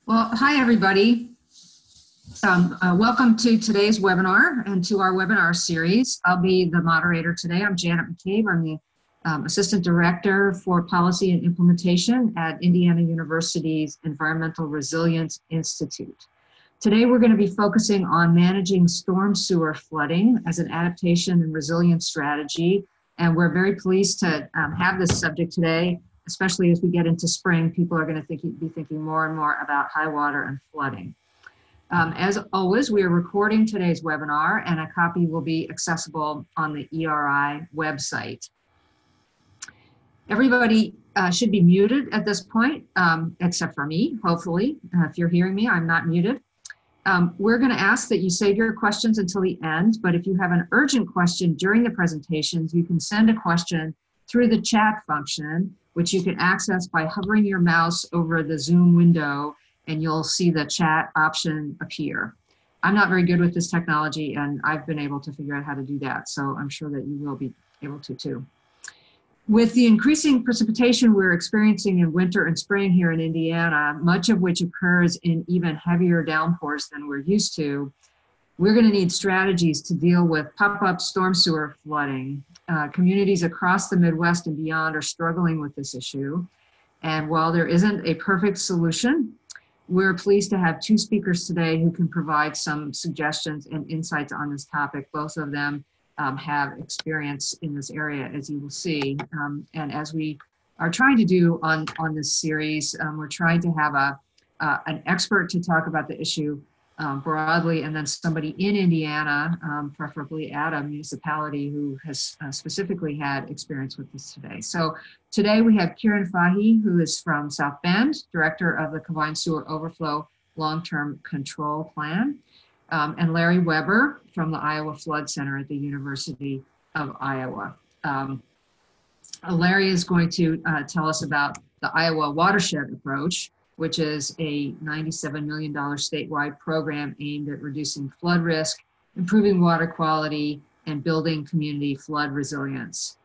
Well, hi, everybody. Welcome to today's webinar and to our webinar series. I'll be the moderator today. I'm Janet McCabe. I'm the Assistant Director for Policy and Implementation at Indiana University's Environmental Resilience Institute. Today, we're going to be focusing on managing storm sewer flooding as an adaptation and resilience strategy. And we're very pleased to have this subject today, especially as we get into spring. People are going to be thinking more and more about high water and flooding. As always, we are recording today's webinar, and a copy will be accessible on the ERI website. Everybody should be muted at this point, except for me, hopefully. If you're hearing me, I'm not muted. We're going to ask that you save your questions until the end, but if you have an urgent question during the presentations, you can send a question through the chat function, which you can access by hovering your mouse over the Zoom window, and you'll see the chat option appear. I'm not very good with this technology, and I've been able to figure out how to do that, so I'm sure that you will be able to too. With the increasing precipitation we're experiencing in winter and spring here in Indiana, much of which occurs in even heavier downpours than we're used to, we're going to need strategies to deal with pop-up storm sewer flooding. Communities across the Midwest and beyond are struggling with this issue. And while there isn't a perfect solution, we're pleased to have two speakers today who can provide some suggestions and insights on this topic. Both of them have experience in this area, as you will see. And as we are trying to do on this series, we're trying to have an expert to talk about the issue broadly, and then somebody in Indiana, preferably at a municipality who has specifically had experience with this today. So today we have Kieran Fahey, who is from South Bend, Director of the Combined Sewer Overflow Long-Term Control Plan, and Larry Weber from the Iowa Flood Center at the University of Iowa. Larry is going to tell us about the Iowa Watershed Approach, which is a $97 million statewide program aimed at reducing flood risk, improving water quality, and building community flood resilience.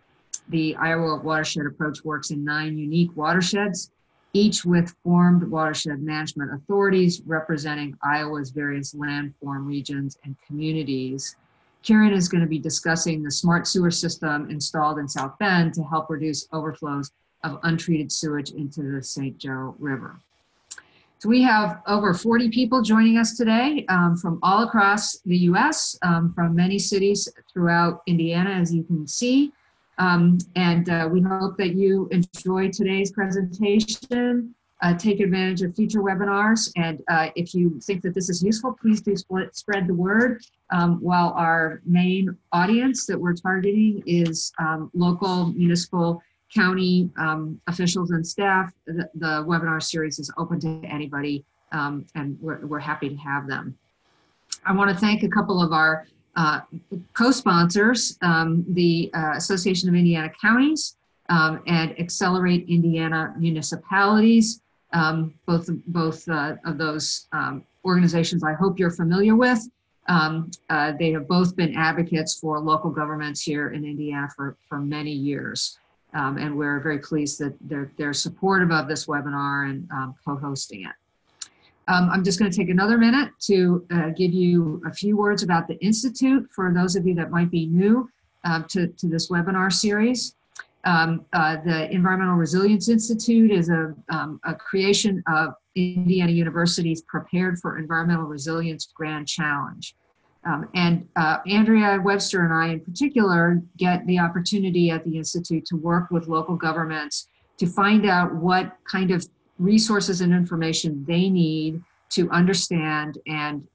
The Iowa Watershed Approach works in 9 unique watersheds, each with formed watershed management authorities representing Iowa's various landform regions and communities. Kieran is going to be discussing the smart sewer system installed in South Bend to help reduce overflows of untreated sewage into the St. Joe River. So we have over 40 people joining us today from all across the US, from many cities throughout Indiana, as you can see. We hope that you enjoy today's presentation, take advantage of future webinars, and if you think that this is useful, please do spread the word, while our main audience that we're targeting is local, municipal, county officials and staff. The webinar series is open to anybody, and we're happy to have them. I want to thank a couple of our co-sponsors, the Association of Indiana Counties and Accelerate Indiana Municipalities. Both of those organizations I hope you're familiar with. They have both been advocates for local governments here in Indiana for many years. And we're very pleased that they're supportive of this webinar and co-hosting it. I'm just going to take another minute to give you a few words about the Institute for those of you that might be new to this webinar series. The Environmental Resilience Institute is a creation of Indiana University's Prepared for Environmental Resilience Grand Challenge. Andrea Webster and I in particular get the opportunity at the Institute to work with local governments to find out what kind of resources and information they need to understand and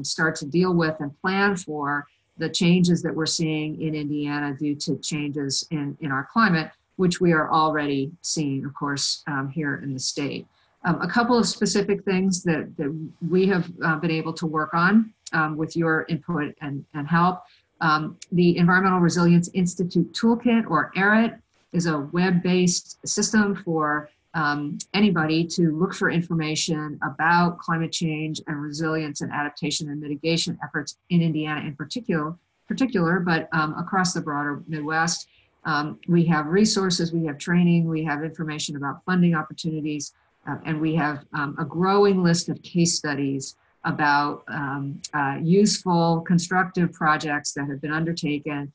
start to deal with and plan for the changes that we're seeing in Indiana due to changes in our climate, which we are already seeing, of course, here in the state. A couple of specific things that we have been able to work on with your input and help. The Environmental Resilience Institute Toolkit, or ERIT, is a web-based system for anybody to look for information about climate change and resilience and adaptation and mitigation efforts in Indiana in particular, but across the broader Midwest. We have resources, we have training, we have information about funding opportunities, And we have a growing list of case studies about useful, constructive projects that have been undertaken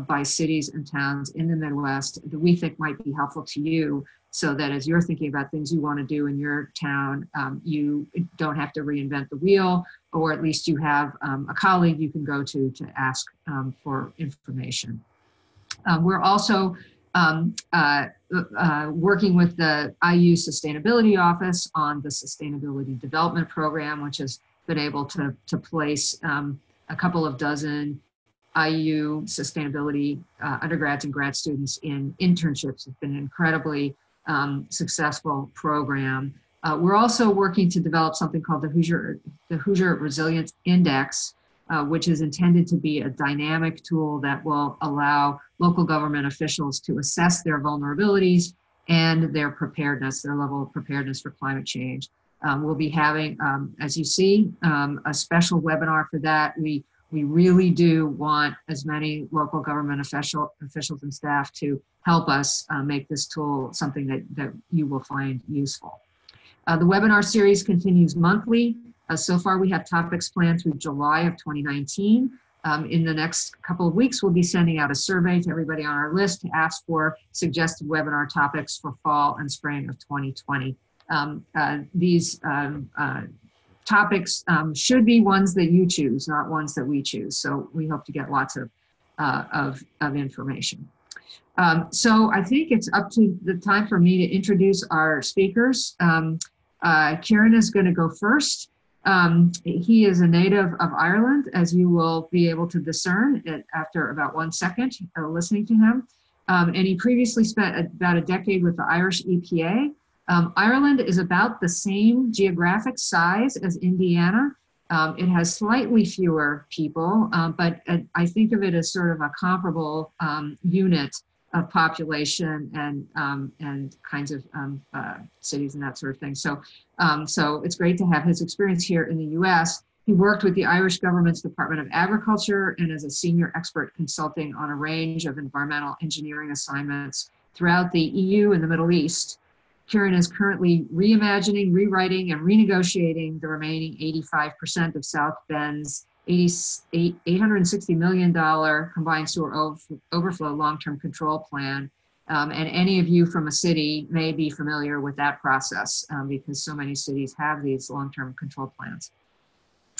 by cities and towns in the Midwest that we think might be helpful to you, so that as you're thinking about things you want to do in your town, you don't have to reinvent the wheel, or at least you have a colleague you can go to ask for information. We're also working with the IU Sustainability Office on the Sustainability Development Program, which has been able to place a couple of dozen IU sustainability undergrads and grad students in internships. It's been an incredibly successful program. We're also working to develop something called the Hoosier Resilience Index, which is intended to be a dynamic tool that will allow local government officials to assess their vulnerabilities and their preparedness, their level of preparedness for climate change. We'll be having, as you see, a special webinar for that. We really do want as many local government officials and staff to help us make this tool something that you will find useful. The webinar series continues monthly. So far, we have topics planned through July of 2019. In the next couple of weeks, we'll be sending out a survey to everybody on our list to ask for suggested webinar topics for fall and spring of 2020. These topics should be ones that you choose, not ones that we choose. So we hope to get lots of information. So I think it's up to the time for me to introduce our speakers. Kieran is going to go first. He is a native of Ireland, as you will be able to discern after about 1 second listening to him. And he previously spent about a decade with the Irish EPA. Ireland is about the same geographic size as Indiana. It has slightly fewer people, but I think of it as sort of a comparable unit of population and kinds of cities and that sort of thing. So it's great to have his experience here in the US. He worked with the Irish government's Department of Agriculture and as a senior expert consulting on a range of environmental engineering assignments throughout the EU and the Middle East. Kieran is currently reimagining, rewriting, and renegotiating the remaining 85% of South Bend's $860 million combined sewer overflow long-term control plan. And any of you from a city may be familiar with that process because so many cities have these long-term control plans.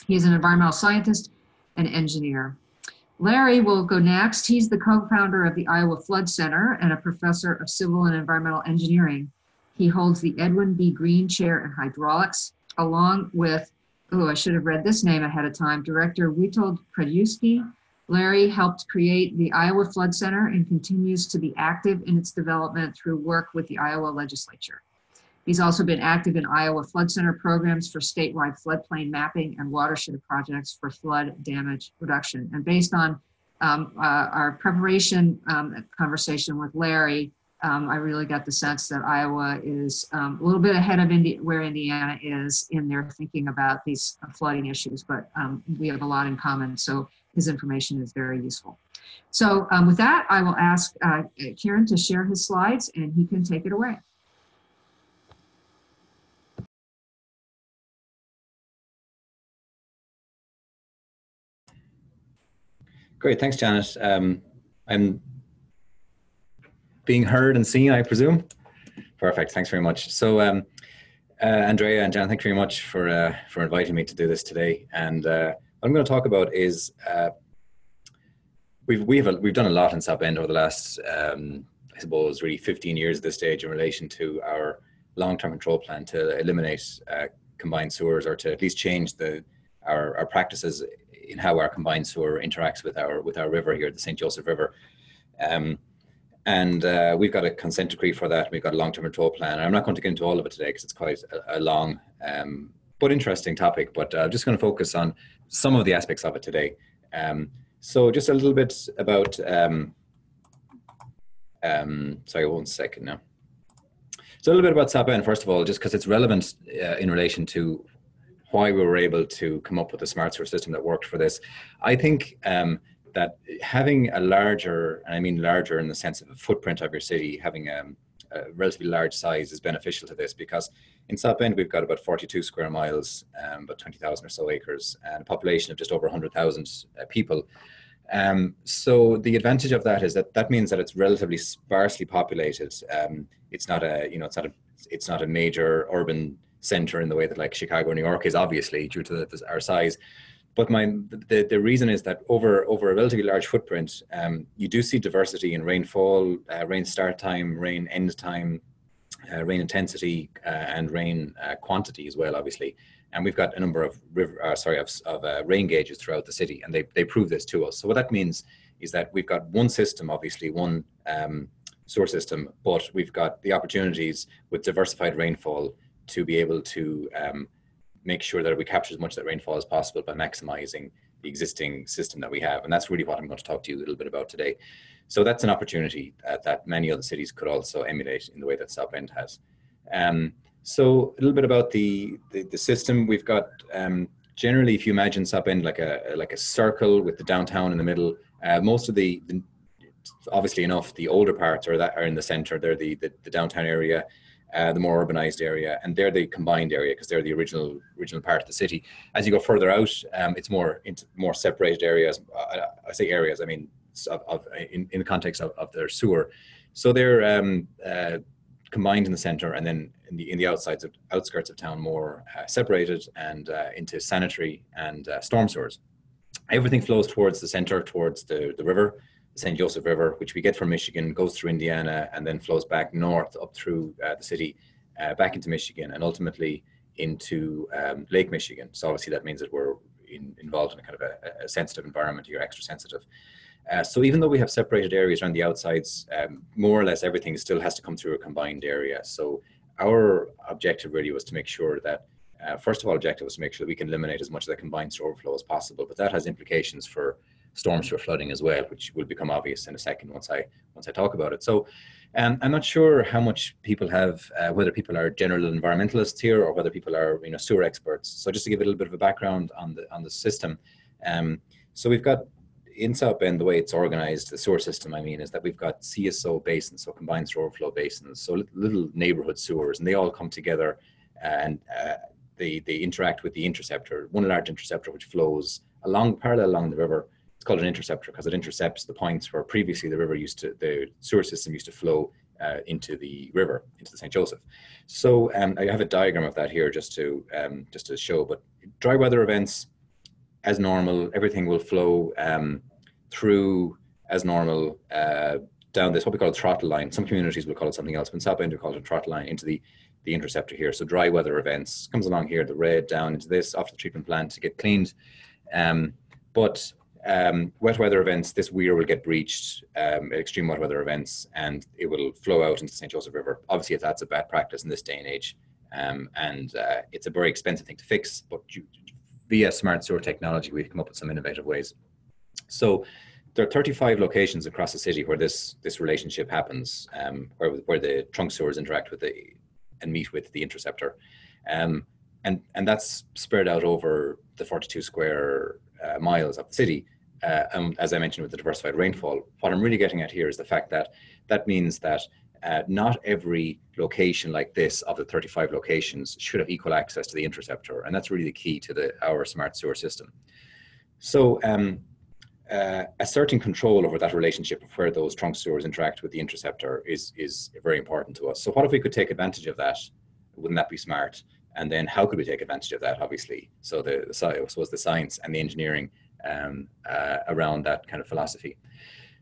He is an environmental scientist and engineer. Larry will go next. He's the co-founder of the Iowa Flood Center and a professor of civil and environmental engineering. He holds the Edwin B. Green Chair in Hydraulics, along with, oh, I should have read this name ahead of time, Director Witold Krajewski. Larry helped create the Iowa Flood Center and continues to be active in its development through work with the Iowa legislature. He's also been active in Iowa Flood Center programs for statewide floodplain mapping and watershed projects for flood damage reduction. And based on our preparation conversation with Larry, I really got the sense that Iowa is a little bit ahead of where Indiana is in their thinking about these flooding issues, but we have a lot in common, so his information is very useful. So with that, I will ask Kieran to share his slides and he can take it away. Great, thanks, Janet. I'm being heard and seen, I presume. Perfect, thanks very much. So Andrea and Jan, thank you very much for inviting me to do this today. And what I'm going to talk about is we've done a lot in South Bend over the last, I suppose, really 15 years at this stage in relation to our long-term control plan to eliminate combined sewers, or to at least change our practices in how our combined sewer interacts with our river here, the St. Joseph River. And we've got a consent decree for that. We've got a long-term control plan. And I'm not going to get into all of it today because it's quite a long but interesting topic. But I'm just going to focus on some of the aspects of it today. So just a little bit about, sorry, 1 second now. So a little bit about South Bend, first of all, just because it's relevant in relation to why we were able to come up with a smart sewer system that worked for this. I think that having a larger, and I mean larger in the sense of a footprint of your city, having a relatively large size is beneficial to this, because in South Bend we've got about 42 square miles, about 20,000 or so acres, and a population of just over 100,000 people. So the advantage of that is that means that it's relatively sparsely populated. It's not a, it's not a major urban center in the way that like Chicago or New York is, obviously, due to our size. But the reason is that over a relatively large footprint, you do see diversity in rainfall, rain start time, rain end time, rain intensity, and rain quantity as well, obviously. And we've got a number of rain gauges throughout the city, and they prove this to us. So what that means is that we've got one system, obviously, one source system, but we've got the opportunities with diversified rainfall to be able to make sure that we capture as much of that rainfall as possible by maximizing the existing system that we have. And that's really what I'm going to talk to you a little bit about today. So that's an opportunity that many other cities could also emulate in the way that South Bend has. So a little bit about the system. We've got, generally, if you imagine South Bend like a circle with the downtown in the middle, most of the obviously enough, the older parts are in the center. They're the downtown area, the more urbanized area, and they're the combined area because they're the original part of the city. As you go further out, it's more into more separated areas. I say areas, I mean in the context of their sewer. So they're combined in the center, and then in the outskirts of town, more separated and into sanitary and storm sewers. Everything flows towards the center, towards the river, the St. Joseph River, which we get from Michigan, goes through Indiana, and then flows back north up through the city, back into Michigan, and ultimately into Lake Michigan. So obviously that means that we're involved in a kind of a sensitive environment here, extra sensitive. So even though we have separated areas around the outsides, more or less everything still has to come through a combined area. So our objective really was to make sure that, first of all, objective was to make sure that we can eliminate as much of that combined sewer overflow as possible, but that has implications for storm sewer flooding as well, which will become obvious in a second once I talk about it. So I'm not sure how much people have, whether people are general environmentalists here or whether people are sewer experts. So just to give a little bit of a background on the system. So we've got in South Bend, the way it's organized, the sewer system, I mean, is that we've got CSO basins, so combined sewer overflow basins, so little neighborhood sewers, and they all come together and they interact with the interceptor, one large interceptor which flows parallel along the river. It's called an interceptor because it intercepts the points where previously the sewer system used to flow into the river, into the St. Joseph. So I have a diagram of that here just to show. But dry weather events, as normal, everything will flow through as normal down this, what we call a throttle line. Some communities will call it something else, but in South Bend we call it a throttle line into the interceptor here. So dry weather events comes along here, the red down into this, off the treatment plant to get cleaned. But wet weather events, this weir will get breached, extreme wet weather events, and it will flow out into the St. Joseph River. Obviously, that's a bad practice in this day and age, and it's a very expensive thing to fix, but via smart sewer technology, we've come up with some innovative ways. So there are 35 locations across the city where this relationship happens, where the trunk sewers interact with and meet with the interceptor. And that's spread out over the 42 square miles of the city. As I mentioned, with the diversified rainfall, what I'm really getting at here is the fact that means that not every location like this of the 35 locations should have equal access to the interceptor. And that's really the key to our smart sewer system. So asserting control over that relationship of where those trunk sewers interact with the interceptor is very important to us. So what if we could take advantage of that? Wouldn't that be smart? And then how could we take advantage of that, obviously? So I suppose the science and the engineering around that kind of philosophy.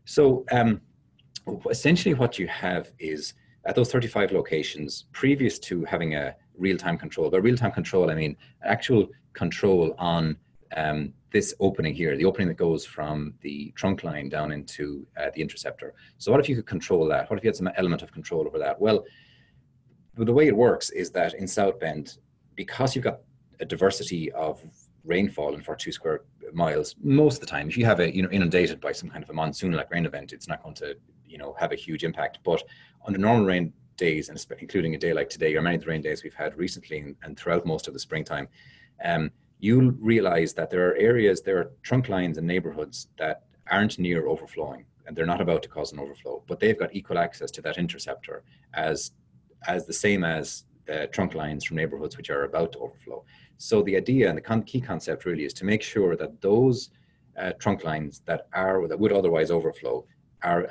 So essentially what you have is at those 35 locations, previous to having a real-time control, by real-time control, I mean actual control on this opening here, the opening that goes from the trunk line down into the interceptor. So what if you could control that? What if you had some element of control over that? Well, the way it works is that in South Bend, because you've got a diversity of rainfall in 42 square miles, most of the time, if you have inundated by some kind of a monsoon-like rain event, it's not going to have a huge impact. But under normal rain days, and including a day like today, or many of the rain days we've had recently and throughout most of the springtime, you'll realize that there are trunk lines and neighborhoods that aren't near overflowing. and they're not about to cause an overflow, but they've got equal access to that interceptor as the same as the trunk lines from neighborhoods which are about to overflow. So the idea and the key concept really is to make sure that those trunk lines that would otherwise overflow are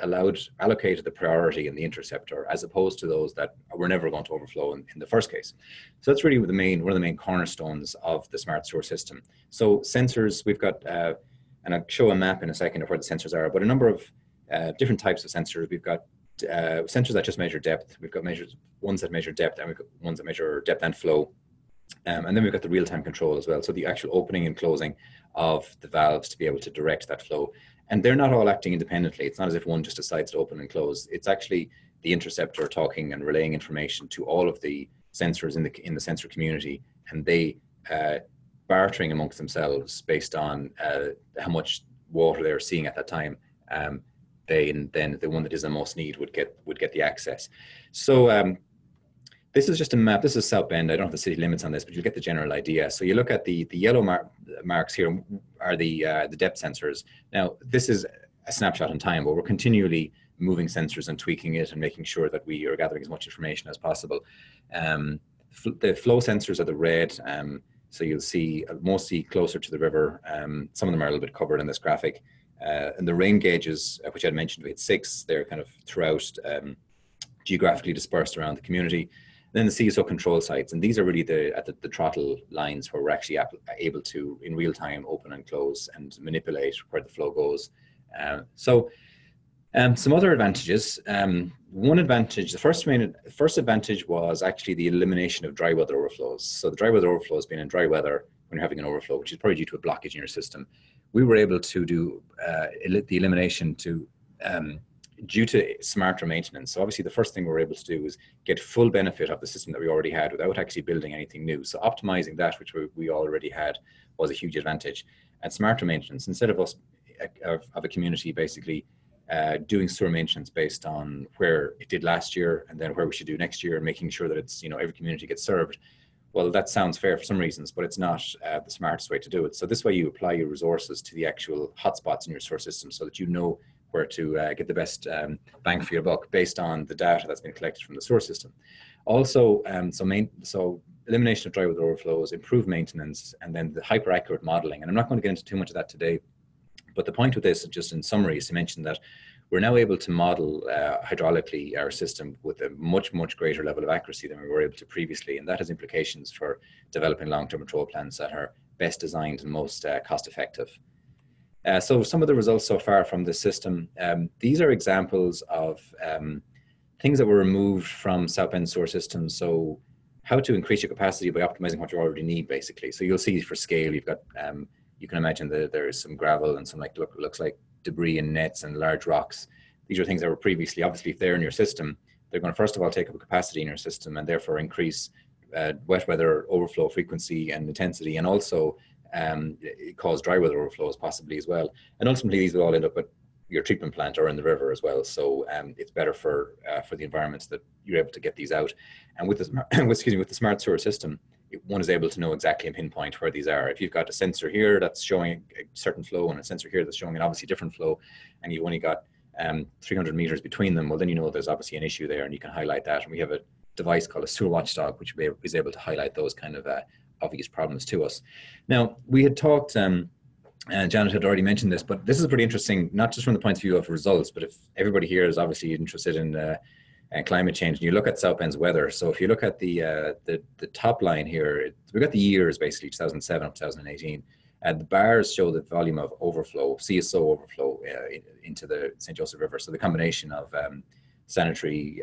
allocated the priority in the interceptor, as opposed to those that were never going to overflow in the first case. So that's really one of the main cornerstones of the smart sewer system. So sensors, we've got, and I'll show a map in a second of where the sensors are, but a number of different types of sensors. We've got sensors that just measure depth. We've got ones that measure depth, and we've got ones that measure depth and flow. And then we've got the real-time control as well. So the actual opening and closing of the valves to be able to direct that flow. And they're not all acting independently. It's not as if one just decides to open and close. It's actually the interceptor talking and relaying information to all of the sensors in the sensor community, and they bartering amongst themselves based on how much water they're seeing at that time. Then the one that is in most need would get the access. So this is just a map. This is South Bend. I don't have the city limits on this, but you'll get the general idea. So you look at the yellow marks here are the depth sensors. Now, this is a snapshot in time, but we're continually moving sensors and tweaking it and making sure that we are gathering as much information as possible. The flow sensors are the red. So you'll see mostly closer to the river. Some of them are a little bit covered in this graphic. And the rain gauges, which I mentioned, we had 6. They're kind of throughout, geographically dispersed around the community. Then the CSO control sites, and these are really the throttle lines where we're actually able to, in real time, open and close and manipulate where the flow goes. Some other advantages. One advantage, the first advantage was actually the elimination of dry weather overflows. So the dry weather overflows being in dry weather when you're having an overflow, which is probably due to a blockage in your system. We were able to do the elimination due to smarter maintenance. So obviously the first thing we were able to do was get full benefit of the system that we already had without actually building anything new. So optimizing that, which we already had, was a huge advantage. And smarter maintenance, instead of us, of a community basically doing sewer maintenance based on where it did last year and then where we should do next year, and making sure that it's, every community gets served. Well, that sounds fair for some reasons, but it's not the smartest way to do it. So this way you apply your resources to the actual hotspots in your sewer system so that you know where to get the best bang for your buck based on the data that's been collected from the sewer system. Also, so elimination of dry weather overflows, improved maintenance, and then the hyper-accurate modeling. And I'm not going to get into too much of that today, but the point with this, just in summary, is to mention that we're now able to model hydraulically our system with a much, much greater level of accuracy than we were able to previously. And that has implications for developing long-term control plans that are best designed and most cost-effective. So some of the results so far from this system, these are examples of things that were removed from South Bend sewer systems. So how to increase your capacity by optimizing what you already need, basically. So you'll see for scale, you've got, you can imagine that there's some gravel and some looks like debris and nets and large rocks. These are things that were previously, obviously if they're in your system, they're going to first of all take up a capacity in your system and therefore increase wet weather overflow frequency and intensity, and also it cause dry weather overflows possibly as well. And ultimately these will all end up at your treatment plant or in the river as well. So it's better for the environments that you're able to get these out. And with the with the smart sewer system, one is able to know exactly and pinpoint where these are. If you've got a sensor here that's showing a certain flow and a sensor here that's showing an obviously different flow, and you've only got 300 meters between them, well, then you know there's obviously an issue there, and you can highlight that. And we have a device called a sewer watchdog, which is able to highlight those kind of obvious problems to us. Now, we had talked, and Janet had already mentioned this, but this is pretty interesting, not just from the point of view of results, but if everybody here is obviously interested in climate change, and you look at South Bend's weather. So if you look at the top line here, we've got the years basically 2007 up to 2018. The bars show the volume of overflow, CSO overflow into the St. Joseph River. So the combination of sanitary,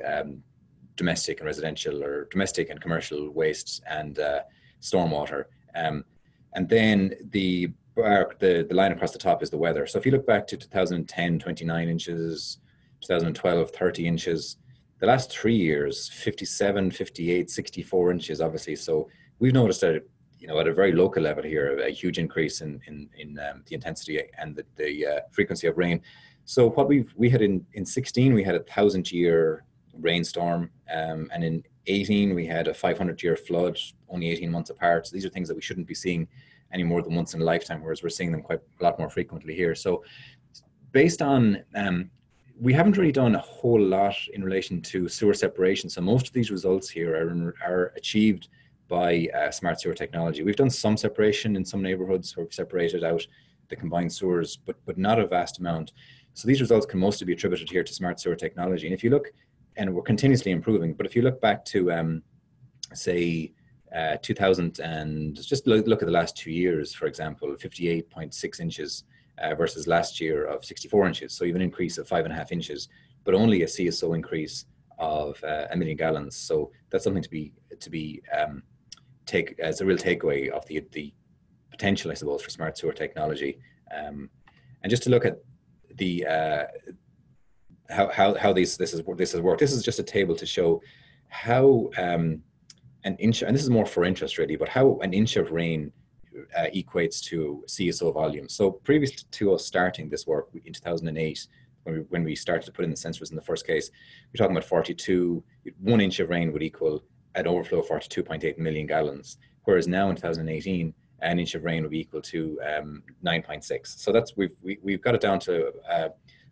domestic and residential, or domestic and commercial waste and stormwater. And then the line across the top is the weather. So if you look back to 2010, 29 inches, 2012, 30 inches, the last 3 years, 57, 58, 64 inches, obviously. So we've noticed that, at a very local level here, a huge increase in the intensity and the frequency of rain. So what we had in 16, we had a 1,000-year rainstorm, and in 18, we had a 500-year flood, only 18 months apart. So these are things that we shouldn't be seeing any more than once in a lifetime, whereas we're seeing them quite a lot more frequently here. So based on we haven't really done a whole lot in relation to sewer separation. So most of these results here are achieved by smart sewer technology. We've done some separation in some neighborhoods where we've separated out the combined sewers, but not a vast amount. So these results can mostly be attributed here to smart sewer technology. And if you look, and we're continuously improving, but if you look back to say 2000 and just look at the last 2 years, for example, 58.6 inches versus last year of 64 inches. So you have an increase of 5.5 inches, but only a CSO increase of 1 million gallons. So that's something to be take as a real takeaway of the potential, I suppose, for smart sewer technology. And just to look at the how this has worked. This is just a table to show how an inch, and this is more for interest really, but how an inch of rain equates to CSO volume. So previous to us starting this work in 2008, when we started to put in the sensors in the first case, we're talking about 1 inch of rain would equal an overflow of 42.8 million gallons. Whereas now in 2018, an inch of rain would be equal to 9.6. So that's, we've got it down to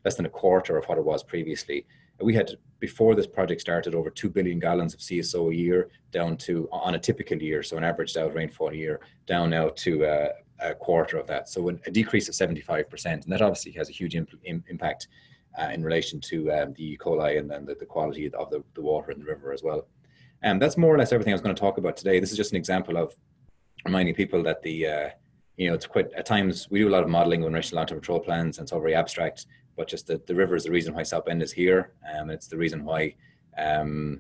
less than a quarter of what it was previously. We had, before this project started, over 2 billion gallons of CSO a year, down to, on a typical year, so an averaged out rainfall year, down now to a quarter of that. So a decrease of 75%. And that obviously has a huge impact in relation to the E. coli and then the quality of the water in the river as well. And that's more or less everything I was going to talk about today. This is just an example of reminding people that it's quite, at times we do a lot of modeling in relation to long-term control plans, and it's all very abstract, but just the river is the reason why South Bend is here. It's the reason why the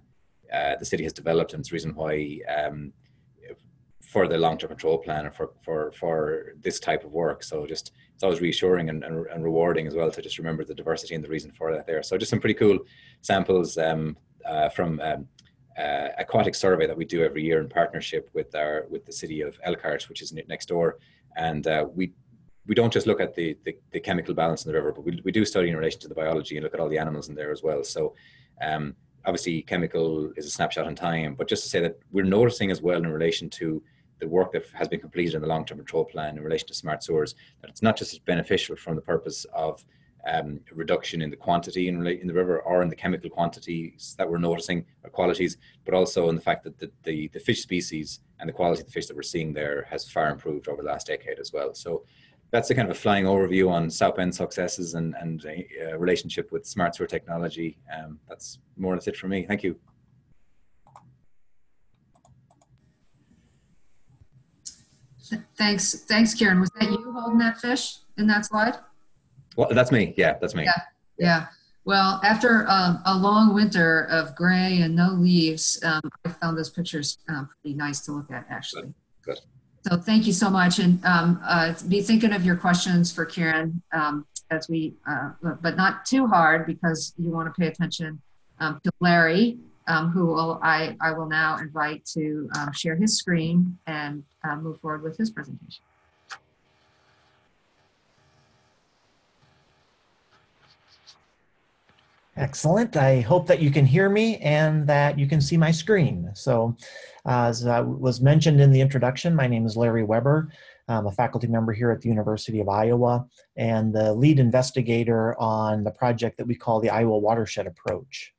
city has developed, and it's the reason why for the long-term control plan and for this type of work. So just, it's always reassuring and rewarding as well to just remember the diversity and the reason for that there. So just some pretty cool samples from aquatic survey that we do every year in partnership with the city of Elkhart, which is next door. And we don't just look at the chemical balance in the river, but we do study in relation to the biology and look at all the animals in there as well. So obviously chemical is a snapshot in time, but just to say that we're noticing as well in relation to the work that has been completed in the long-term control plan in relation to smart sewers, that it's not just beneficial from the purpose of reduction in the quantity in the river or in the chemical quantities that we're noticing or qualities, but also in the fact that the fish species and the quality of the fish that we're seeing there has far improved over the last decade as well. So that's a kind of a flying overview on South Bend successes and relationship with smart sewer technology. That's more or less it for me. Thank you. Thanks, Kieran. Was that you holding that fish in that slide? Well, that's me. Yeah, that's me. Yeah. Well, after a long winter of gray and no leaves, I found those pictures pretty nice to look at, actually. Good. So thank you so much, and be thinking of your questions for Kieran as we, but not too hard, because you want to pay attention to Larry, who I will now invite to share his screen and move forward with his presentation. Excellent. I hope that you can hear me and that you can see my screen. So as was mentioned in the introduction, my name is Larry Weber. I'm a faculty member here at the University of Iowa and the lead investigator on the project that we call the Iowa Watershed Approach.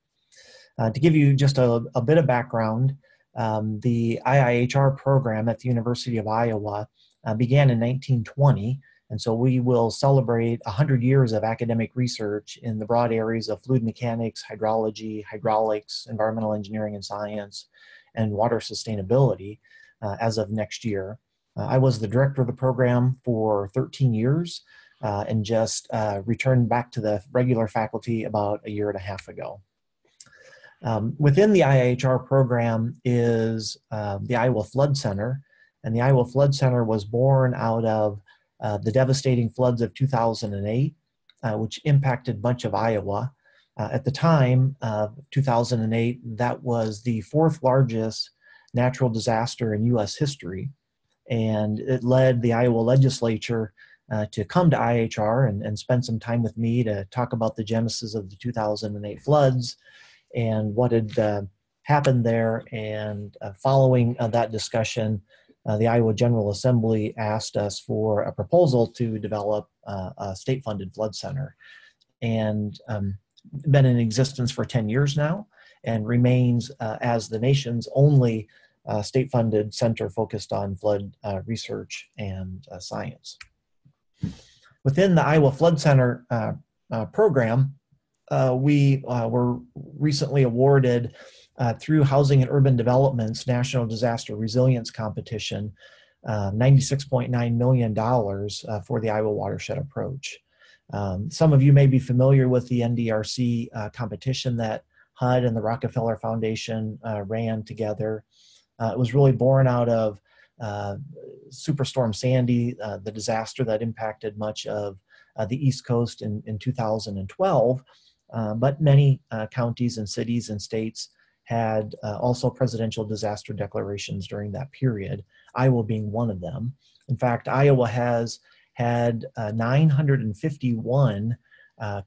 To give you just a bit of background, the IIHR program at the University of Iowa began in 1920. And so we will celebrate 100 years of academic research in the broad areas of fluid mechanics, hydrology, hydraulics, environmental engineering and science, and water sustainability as of next year. I was the director of the program for 13 years and just returned back to the regular faculty about a year and a half ago. Within the IIHR program is the Iowa Flood Center, and the Iowa Flood Center was born out of the devastating floods of 2008, which impacted much of Iowa. At the time of 2008, that was the 4th largest natural disaster in U.S. history, and it led the Iowa legislature to come to IIHR and spend some time with me to talk about the genesis of the 2008 floods and what had happened there. And following that discussion, the Iowa General Assembly asked us for a proposal to develop a state-funded flood center. And been in existence for 10 years now and remains as the nation's only state-funded center focused on flood research and science. Within the Iowa Flood Center program, we were recently awarded through Housing and Urban Development's National Disaster Resilience Competition $96.9 million for the Iowa Watershed Approach. Some of you may be familiar with the NDRC competition that HUD and the Rockefeller Foundation ran together. It was really born out of Superstorm Sandy, the disaster that impacted much of the East Coast in 2012, but many counties and cities and states had also presidential disaster declarations during that period, Iowa being one of them. In fact, Iowa has had 951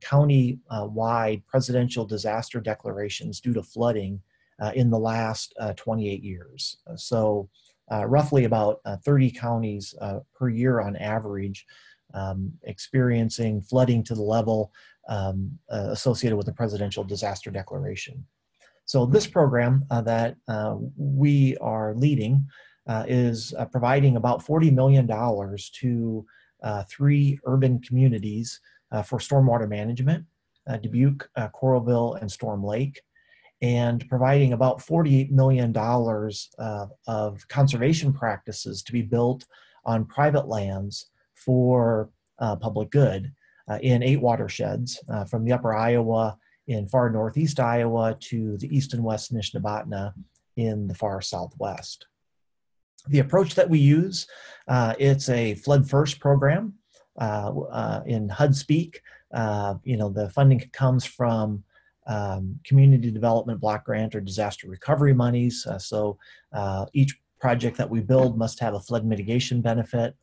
county-wide presidential disaster declarations due to flooding in the last 28 years. So roughly about 30 counties per year on average experiencing flooding to the level associated with the presidential disaster declaration. So this program that we are leading is providing about $40 million to 3 urban communities for stormwater management, Dubuque, Coralville, and Storm Lake, and providing about $48 million of conservation practices to be built on private lands for public good in 8 watersheds from the upper Iowa in far northeast Iowa to the east and west Nishnabotna in the far southwest. The approach that we use, it's a flood first program. In HUD speak, the funding comes from community development block grant or disaster recovery monies. So each project that we build must have a flood mitigation benefit.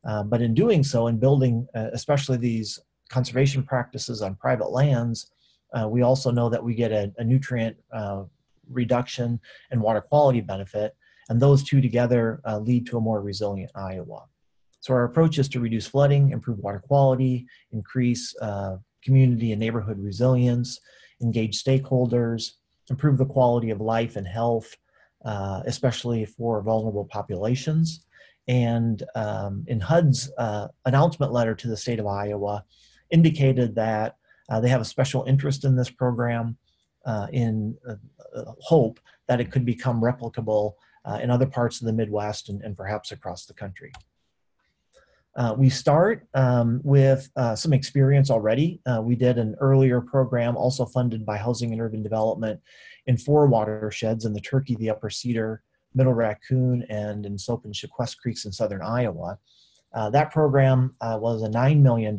But in doing so, in building especially these conservation practices on private lands, we also know that we get a nutrient reduction and water quality benefit, and those two together lead to a more resilient Iowa. So our approach is to reduce flooding, improve water quality, increase community and neighborhood resilience, engage stakeholders, improve the quality of life and health, especially for vulnerable populations. And in HUD's announcement letter to the state of Iowa indicated that they have a special interest in this program in hope that it could become replicable in other parts of the Midwest and perhaps across the country. We start with some experience already. We did an earlier program also funded by Housing and Urban Development in 4 watersheds in the Turkey, the Upper Cedar, Middle Raccoon, and in Soap and Shaquest Creeks in southern Iowa. That program was a $9 million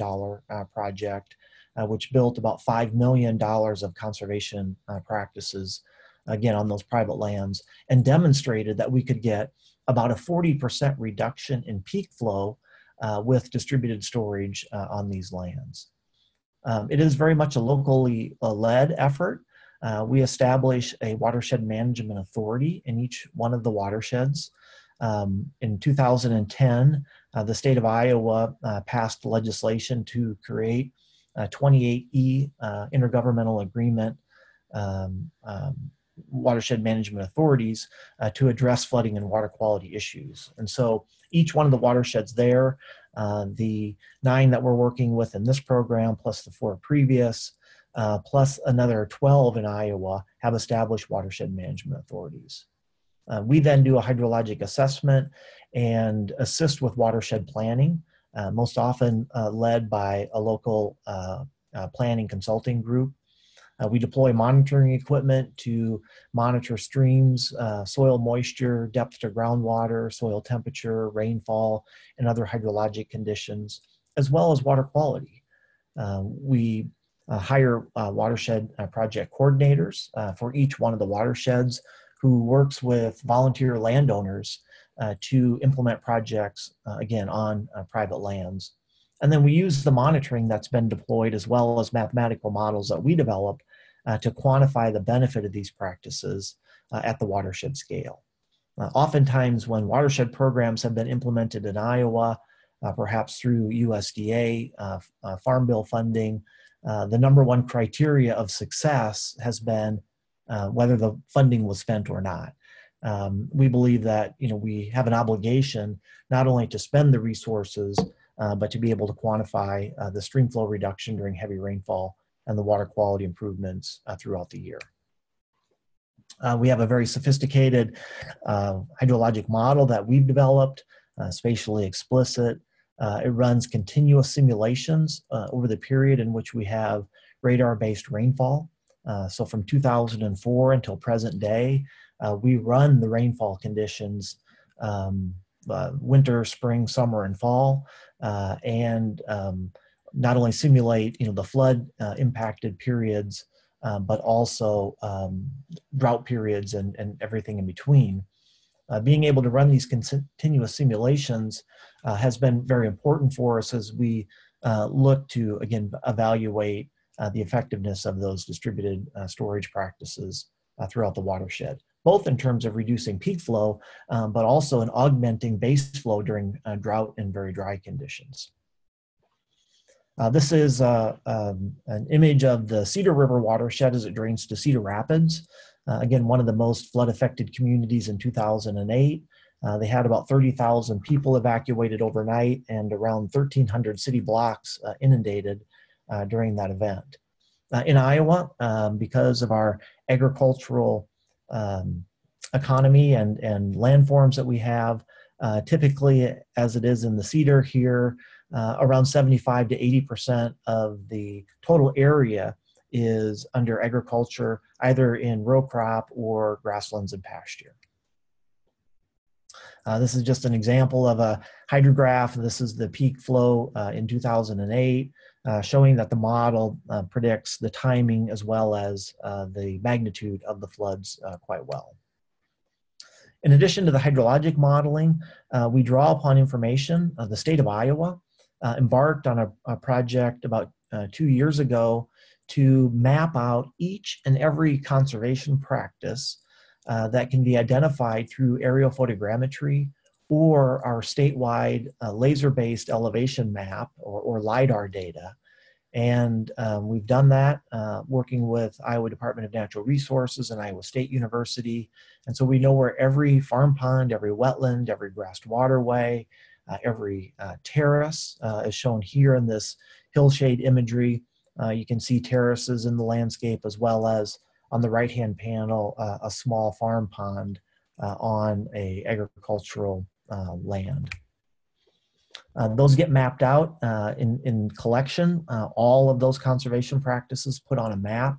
project, which built about $5 million of conservation practices, again, on those private lands, and demonstrated that we could get about a 40% reduction in peak flow with distributed storage on these lands. It is very much a locally led effort. We establish a watershed management authority in each one of the watersheds. In 2010, the state of Iowa passed legislation to create 28E intergovernmental agreement watershed management authorities to address flooding and water quality issues. And so each one of the watersheds there, the 9 that we're working with in this program, plus the 4 previous, plus another 12 in Iowa, have established watershed management authorities. We then do a hydrologic assessment and assist with watershed planning, most often led by a local planning consulting group. We deploy monitoring equipment to monitor streams, soil moisture, depth to groundwater, soil temperature, rainfall, and other hydrologic conditions, as well as water quality. We hire watershed project coordinators for each one of the watersheds who works with volunteer landowners to implement projects, again, on private lands. And then we use the monitoring that's been deployed as well as mathematical models that we develop to quantify the benefit of these practices at the watershed scale. Oftentimes when watershed programs have been implemented in Iowa, perhaps through USDA, Farm Bill funding, the #1 criteria of success has been whether the funding was spent or not. We believe that we have an obligation not only to spend the resources, but to be able to quantify the stream flow reduction during heavy rainfall and the water quality improvements throughout the year. We have a very sophisticated hydrologic model that we've developed, spatially explicit. It runs continuous simulations over the period in which we have radar-based rainfall. So from 2004 until present day, we run the rainfall conditions winter, spring, summer, and fall, and not only simulate the flood impacted periods, but also drought periods and everything in between. Being able to run these continuous simulations has been very important for us as we look to, again, evaluate the effectiveness of those distributed storage practices throughout the watershed, both in terms of reducing peak flow, but also in augmenting base flow during drought and very dry conditions. This is an image of the Cedar River watershed as it drains to Cedar Rapids. Again, one of the most flood-affected communities in 2008. They had about 30,000 people evacuated overnight and around 1,300 city blocks inundated during that event. In Iowa, because of our agricultural economy and landforms that we have, typically, as it is in the Cedar here, around 75 to 80% of the total area is under agriculture, either in row crop or grasslands and pasture. This is just an example of a hydrograph. This is the peak flow in 2008, showing that the model predicts the timing as well as the magnitude of the floods quite well. In addition to the hydrologic modeling, we draw upon information. The state of Iowa embarked on a project about 2 years ago to map out each and every conservation practice that can be identified through aerial photogrammetry or our statewide laser-based elevation map or LIDAR data. And we've done that working with Iowa Department of Natural Resources and Iowa State University. And so we know where every farm pond, every wetland, every grassed waterway, every terrace is shown here in this hillshade imagery. You can see terraces in the landscape, as well as on the right-hand panel, a small farm pond on a agricultural land. Those get mapped out in collection. All of those conservation practices put on a map.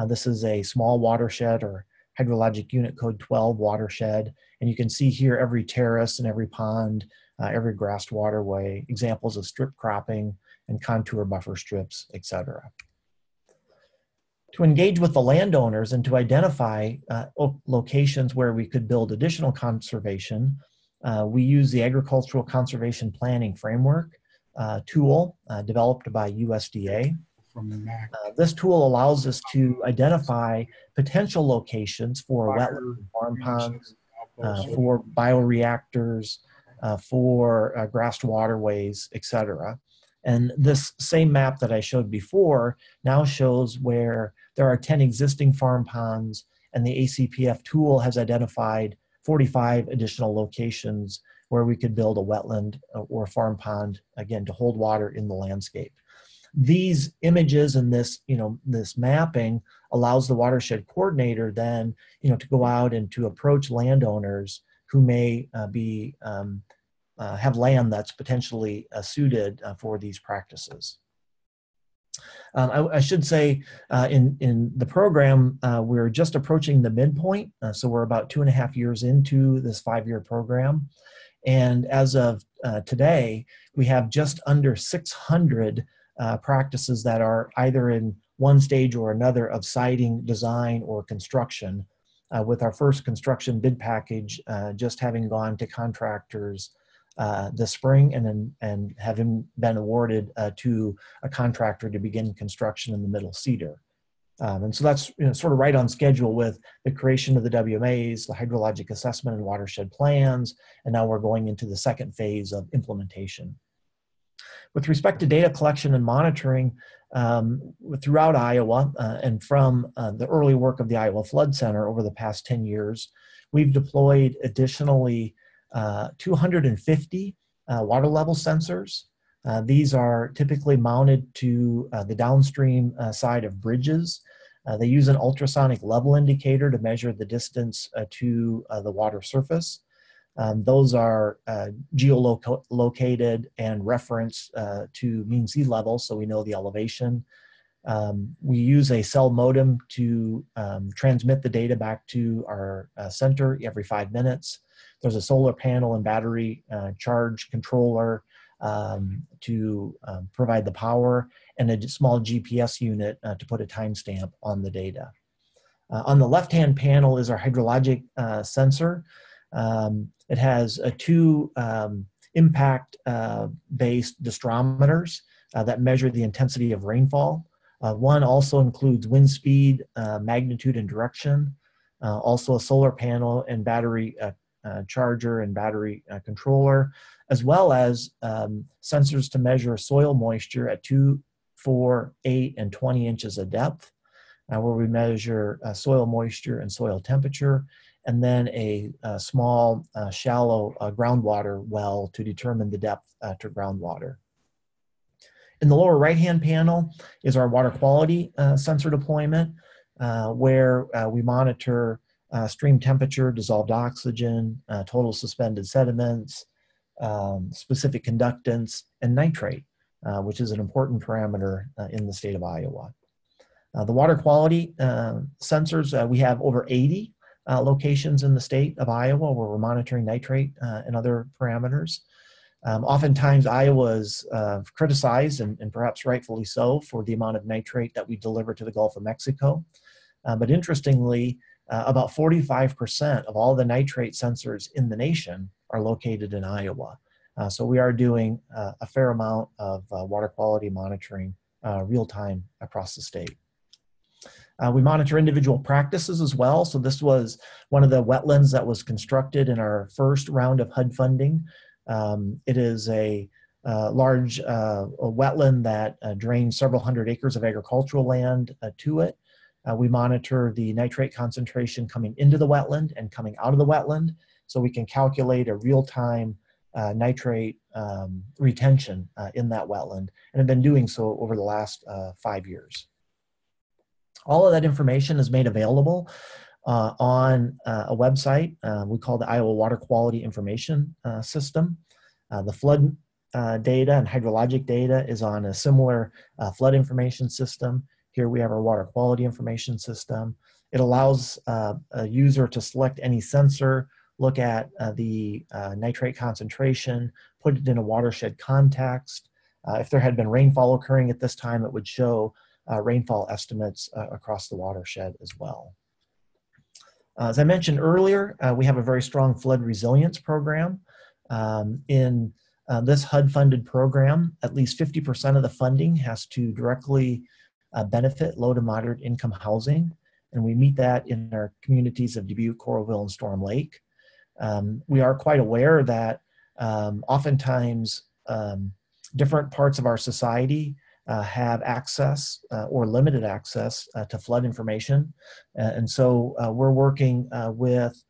This is a small watershed or hydrologic unit code 12 watershed. And you can see here every terrace and every pond, every grassed waterway, examples of strip cropping and contour buffer strips, etc. To engage with the landowners and to identify locations where we could build additional conservation, we use the Agricultural Conservation Planning Framework tool developed by USDA. This tool allows us to identify potential locations for wetland farm ponds, for bioreactors, for grassed waterways, etc. And this same map that I showed before now shows where there are 10 existing farm ponds, and the ACPF tool has identified 45 additional locations where we could build a wetland or farm pond, again, to hold water in the landscape. These images and this, this mapping allows the watershed coordinator then, to go out and to approach landowners who may have land that's potentially suited for these practices. I should say in the program, we're just approaching the midpoint. So we're about 2.5 years into this 5-year program. And as of today, we have just under 600 practices that are either in one stage or another of siting, design, or construction, with our first construction bid package just having gone to contractors this spring and having been awarded to a contractor to begin construction in the Middle Cedar. And so that's sort of right on schedule with the creation of the WMAs, the hydrologic assessment and watershed plans, and now we're going into the second phase of implementation. With respect to data collection and monitoring throughout Iowa and from the early work of the Iowa Flood Center over the past 10 years, we've deployed additionally 250 water level sensors. These are typically mounted to the downstream side of bridges. They use an ultrasonic level indicator to measure the distance to the water surface. Those are geolocated and referenced to mean sea level, so we know the elevation. We use a cell modem to transmit the data back to our center every 5 minutes. There's a solar panel and battery charge controller to provide the power, and a small GPS unit to put a timestamp on the data. On the left-hand panel is our hydrologic sensor. It has two impact-based distrometers that measure the intensity of rainfall. One also includes wind speed, magnitude, and direction. Also a solar panel and battery charger and battery controller, as well as sensors to measure soil moisture at 2, 4, 8, and 20 inches of depth, where we measure soil moisture and soil temperature, and then a small, shallow groundwater well to determine the depth to groundwater. In the lower right-hand panel is our water quality sensor deployment, where we monitor stream temperature, dissolved oxygen, total suspended sediments, specific conductance, and nitrate, which is an important parameter in the state of Iowa. The water quality sensors, we have over 80 locations in the state of Iowa where we're monitoring nitrate and other parameters. Oftentimes Iowa is criticized, and perhaps rightfully so, for the amount of nitrate that we deliver to the Gulf of Mexico. But interestingly, about 45% of all the nitrate sensors in the nation are located in Iowa. So we are doing a fair amount of water quality monitoring real time across the state. We monitor individual practices as well. So this was one of the wetlands that was constructed in our first round of HUD funding. It is a large wetland that drains several hundred acres of agricultural land to it. We monitor the nitrate concentration coming into the wetland and coming out of the wetland, so we can calculate a real-time nitrate retention in that wetland, and have been doing so over the last 5 years. All of that information is made available on a website we call the Iowa Water Quality Information System. The flood data and hydrologic data is on a similar flood information system. Here we have our water quality information system. It allows a user to select any sensor, look at the nitrate concentration, put it in a watershed context. If there had been rainfall occurring at this time, it would show rainfall estimates across the watershed as well. As I mentioned earlier, we have a very strong flood resilience program. In this HUD-funded program, at least 50% of the funding has to directly benefit low to moderate income housing, and we meet that in our communities of Dubuque, Coralville, and Storm Lake. We are quite aware that oftentimes different parts of our society have access or limited access to flood information, and so we're working with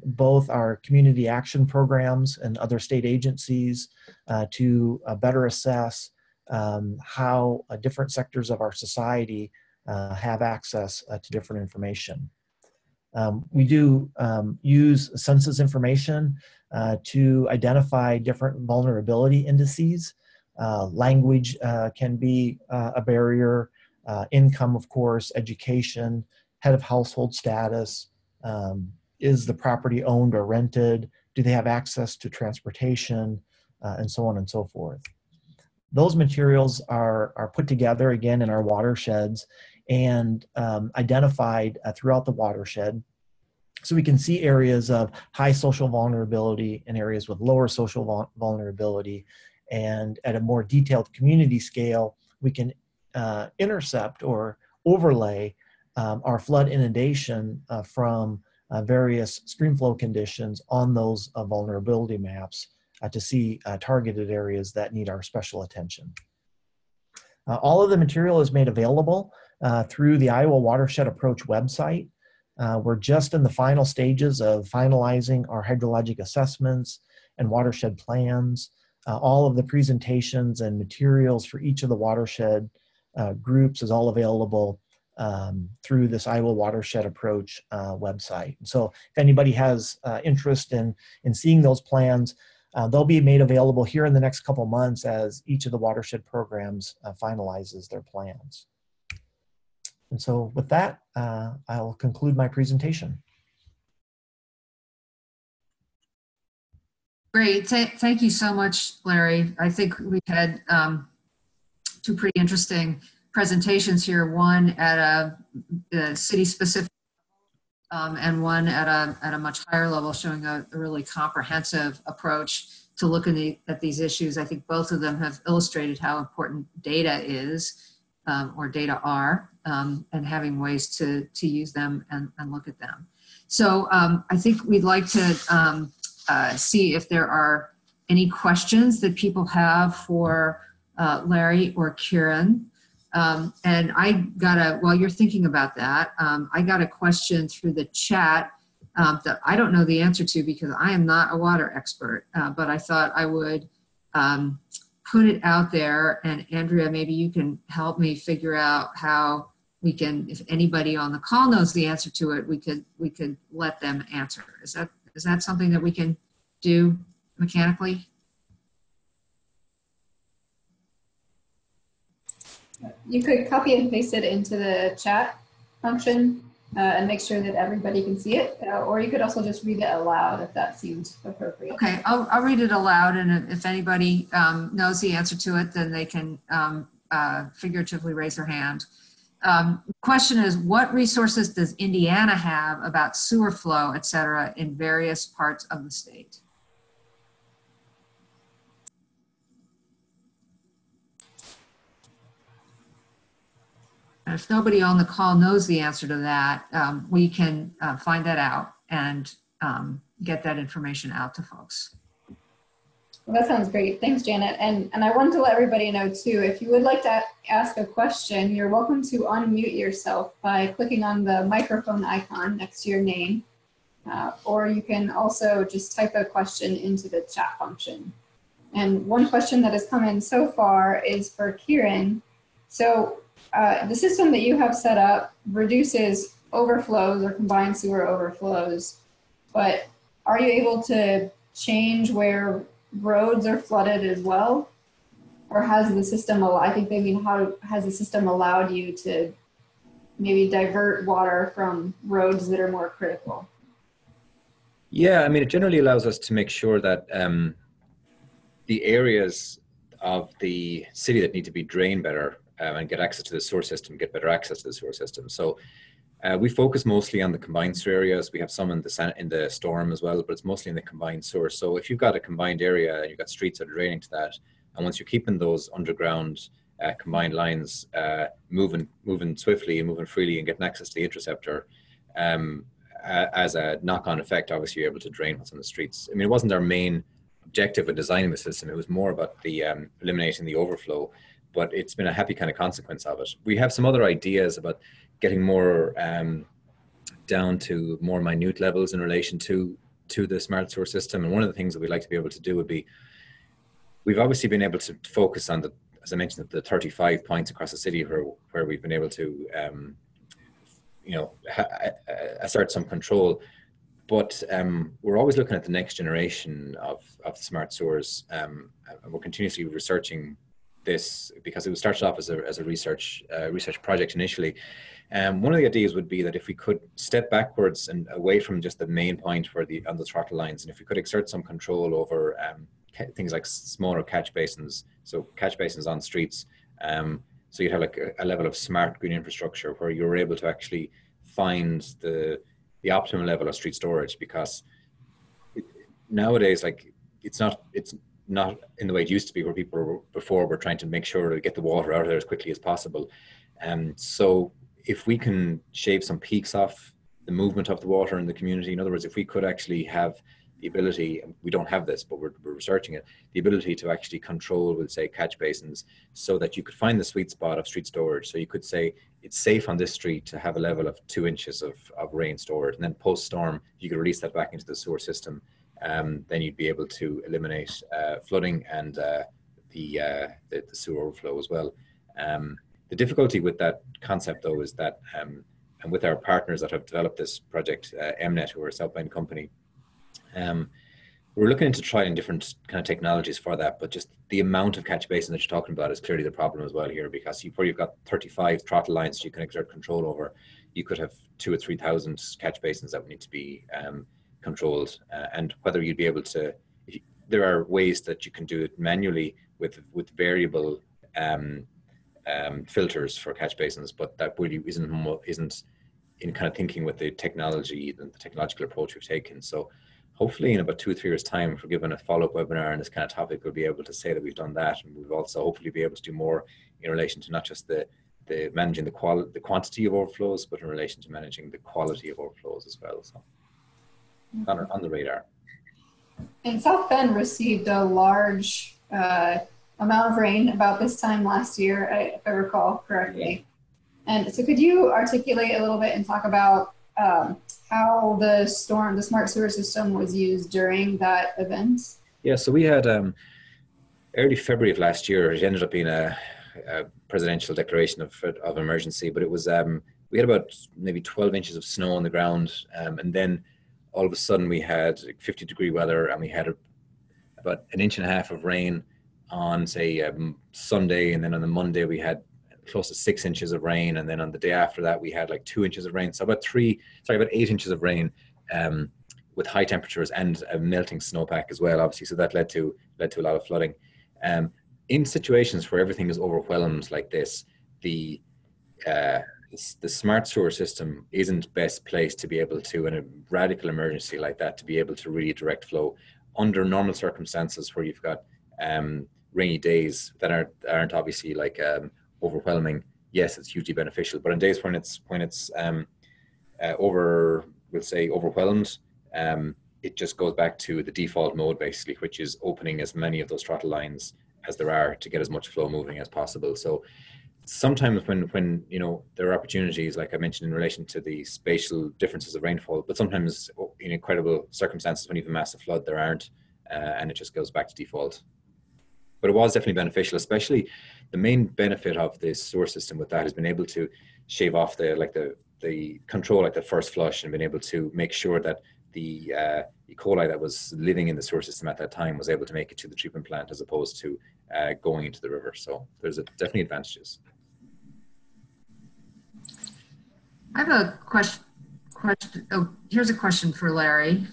both our community action programs and other state agencies to better assess how different sectors of our society have access to different information. We do use census information to identify different vulnerability indices. Language can be a barrier, income, of course, education, head of household status, is the property owned or rented, do they have access to transportation, and so on and so forth. Those materials are put together again in our watersheds and identified throughout the watershed, so we can see areas of high social vulnerability and areas with lower social vulnerability. And at a more detailed community scale, we can intercept or overlay our flood inundation from various stream flow conditions on those vulnerability maps to see targeted areas that need our special attention. All of the material is made available through the Iowa Watershed Approach website. We're just in the final stages of finalizing our hydrologic assessments and watershed plans. All of the presentations and materials for each of the watershed groups is all available through this Iowa Watershed Approach website. And so if anybody has interest in seeing those plans, they'll be made available here in the next couple months as each of the watershed programs finalizes their plans. And so with that, I'll conclude my presentation. Great. Thank you so much, Larry. I think we've had two pretty interesting presentations here, one at a city-specific and one at a much higher level, showing a really comprehensive approach to looking at these issues. I think both of them have illustrated how important data is, or data are, and having ways to use them and look at them. So I think we'd like to see if there are any questions that people have for Larry or Kieran. And while you're thinking about that, I got a question through the chat that I don't know the answer to because I am not a water expert, but I thought I would put it out there. And Andrea, maybe you can help me figure out how we can, if anybody on the call knows the answer to it, we could let them answer. Is that something that we can do mechanically? You could copy and paste it into the chat function and make sure that everybody can see it, or you could also just read it aloud if that seems appropriate. Okay, I'll read it aloud, and if anybody knows the answer to it, then they can figuratively raise their hand. The question is, what resources does Indiana have about sewer flow, et cetera, in various parts of the state? And if nobody on the call knows the answer to that, we can find that out and get that information out to folks. Well, that sounds great. Thanks, Janet. And I wanted to let everybody know too, if you would like to ask a question, you're welcome to unmute yourself by clicking on the microphone icon next to your name. Or you can also just type a question into the chat function. And one question that has come in so far is for Kieran. So the system that you have set up reduces overflows or combined sewer overflows, but are you able to change where roads are flooded as well? Or has the system, I think they mean how has the system allowed you to maybe divert water from roads that are more critical? Yeah, I mean, it generally allows us to make sure that the areas of the city that need to be drained better and get access to the sewer system, get better access to the sewer system. So we focus mostly on the combined sewer areas. We have some in the storm as well, but it's mostly in the combined sewer. So if you've got a combined area and you've got streets that are draining to that, and once you're keeping those underground combined lines moving swiftly and moving freely and getting access to the interceptor, as a knock-on effect, obviously you're able to drain what's on the streets. I mean, it wasn't our main objective of designing the system. It was more about the eliminating the overflow, but it's been a happy kind of consequence of it. We have some other ideas about getting more down to more minute levels in relation to the smart sewer system. And one of the things that we'd like to be able to do would be, we've obviously been able to focus on as I mentioned, the 35 points across the city where we've been able to, assert some control. But we're always looking at the next generation of smart sewers, and we're continuously researching this because it was started off as a research project initially. One of the ideas would be that if we could step backwards and away from just the main point where on the throttle lines, and if we could exert some control over things like smaller catch basins, so catch basins on streets, so you'd have like a level of smart green infrastructure where you're able to actually find the optimum level of street storage, because nowadays, like, it's not in the way it used to be, where people before were trying to make sure to get the water out of there as quickly as possible. So if we can shave some peaks off the movement of the water in the community, in other words, if we could actually have the ability, we don't have this, but we're researching it, the ability to actually control, we'll say, catch basins so that you could find the sweet spot of street storage. So you could say it's safe on this street to have a level of 2 inches of rain stored, and then post-storm, you could release that back into the sewer system. Then you'd be able to eliminate flooding and the sewer overflow as well. The difficulty with that concept, though, is that, and with our partners that have developed this project, MNet, who are a Southbound company, we're looking into trying different kind of technologies for that, but just the amount of catch basin that you're talking about is clearly the problem as well here, because you've got 35 throttle lines you can exert control over. You could have 2,000 or 3,000 catch basins that would need to be controlled, and whether you'd be able to, there are ways that you can do it manually with variable filters for catch basins, but that really isn't in kind of thinking with the technology and the technological approach we've taken. So hopefully in about 2 or 3 years' time, if we're given a follow-up webinar on this kind of topic, we'll be able to say that we've done that, and we've also hopefully be able to do more in relation to not just the managing the quantity of overflows, but in relation to managing the quality of overflows as well. So on the radar. And South Bend received a large amount of rain about this time last year, if I recall correctly. And so could you articulate a little bit and talk about how the smart sewer system was used during that event? Yeah, so we had early February of last year, it ended up being a presidential declaration of emergency, but it was, we had about maybe 12 inches of snow on the ground, and then all of a sudden we had 50-degree weather, and we had about 1.5 inches of rain on, say, Sunday, and then on the Monday we had close to 6 inches of rain, and then on the day after that we had like 2 inches of rain. So about 8 inches of rain, with high temperatures and a melting snowpack as well, obviously. So that led to a lot of flooding. In situations where everything is overwhelmed like this, the smart sewer system isn't best placed to be able to, in a radical emergency like that, to be able to really direct flow under normal circumstances where you've got rainy days that aren't obviously like overwhelming. Yes, it's hugely beneficial, but on days when it's overwhelmed, it just goes back to the default mode basically, which is opening as many of those throttle lines as there are to get as much flow moving as possible. So sometimes when there are opportunities, like I mentioned in relation to the spatial differences of rainfall, but sometimes in incredible circumstances when you have a massive flood, there aren't, and it just goes back to default. But it was definitely beneficial, especially the main benefit of this sewer system with that has been able to shave off the control, like the first flush, and been able to make sure that the E. coli that was living in the sewer system at that time was able to make it to the treatment plant as opposed to going into the river. So there's definitely advantages. I have a question. Oh, here's a question for Larry.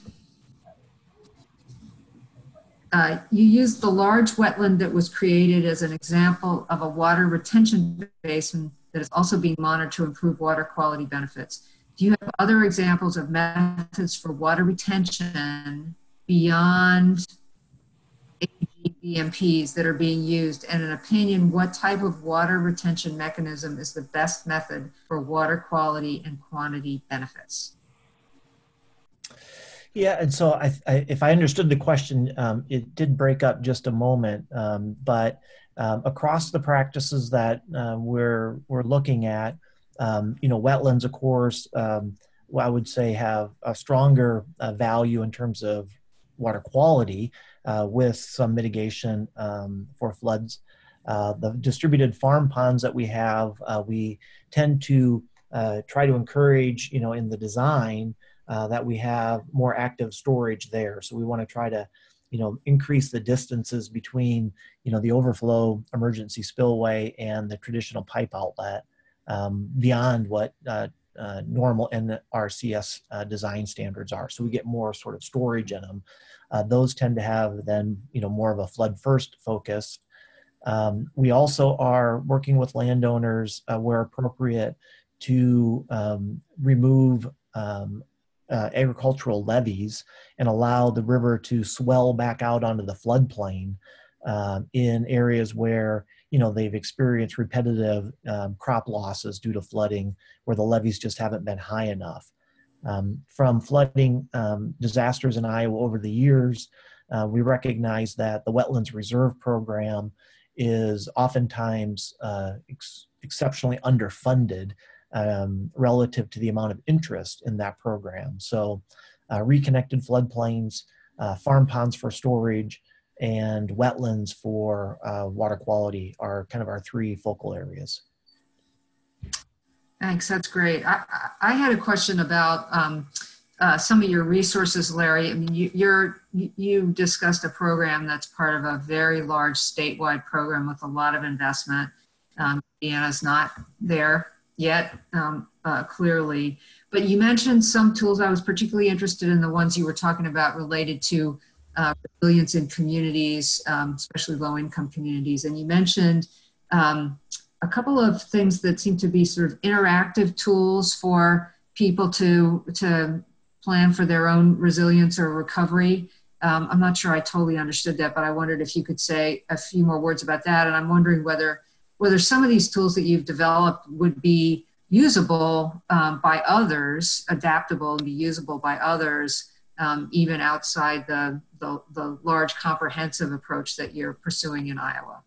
You used the large wetland that was created as an example of a water retention basin that is also being monitored to improve water quality benefits. Do you have other examples of methods for water retention beyond BMPs that are being used? And in opinion, what type of water retention mechanism is the best method for water quality and quantity benefits? Yeah, and so if I understood the question, it did break up just a moment, but across the practices that we're looking at, wetlands, of course, I would say have a stronger value in terms of water quality with some mitigation for floods. The distributed farm ponds that we have, we tend to try to encourage, in the design, that we have more active storage there. So we want to try to, increase the distances between, the overflow emergency spillway and the traditional pipe outlet beyond what normal NRCS design standards are. So we get more sort of storage in them. Those tend to have then, more of a flood first focus. We also are working with landowners where appropriate to remove agricultural levees and allow the river to swell back out onto the floodplain in areas where they've experienced repetitive crop losses due to flooding, where the levees just haven't been high enough. From flooding disasters in Iowa over the years, we recognize that the Wetlands Reserve Program is oftentimes exceptionally underfunded relative to the amount of interest in that program. So reconnected floodplains, farm ponds for storage, and wetlands for water quality are kind of our three focal areas. Thanks, that's great. I had a question about some of your resources, Larry. I mean, you discussed a program that's part of a very large statewide program with a lot of investment. Indiana's not there yet, clearly, but you mentioned some tools. I was particularly interested in the ones you were talking about related to resilience in communities, especially low-income communities. And you mentioned a couple of things that seem to be sort of interactive tools for people to plan for their own resilience or recovery. I'm not sure I totally understood that, but I wondered if you could say a few more words about that. And I'm wondering whether some of these tools that you've developed would be usable by others, adaptable and be usable by others, even outside the large comprehensive approach that you're pursuing in Iowa.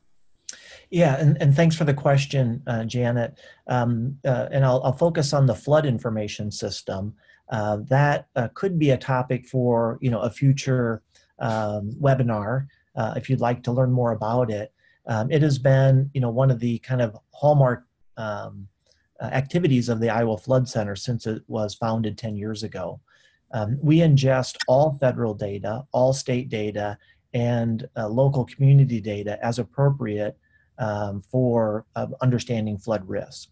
Yeah, and thanks for the question, Janet. And I'll focus on the flood information system. That could be a topic for a future webinar if you'd like to learn more about it. It has been one of the kind of hallmark activities of the Iowa Flood Center since it was founded 10 years ago. We ingest all federal data, all state data, and local community data as appropriate for understanding flood risk.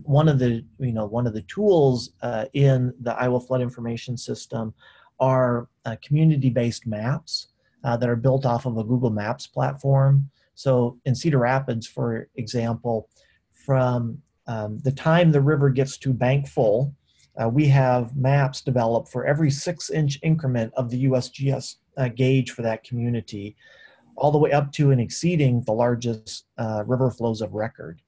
One of the tools in the Iowa Flood Information System are community-based maps that are built off of a Google Maps platform. So in Cedar Rapids, for example, from the time the river gets to bank full, we have maps developed for every 6-inch increment of the USGS gauge for that community, all the way up to and exceeding the largest river flows of record.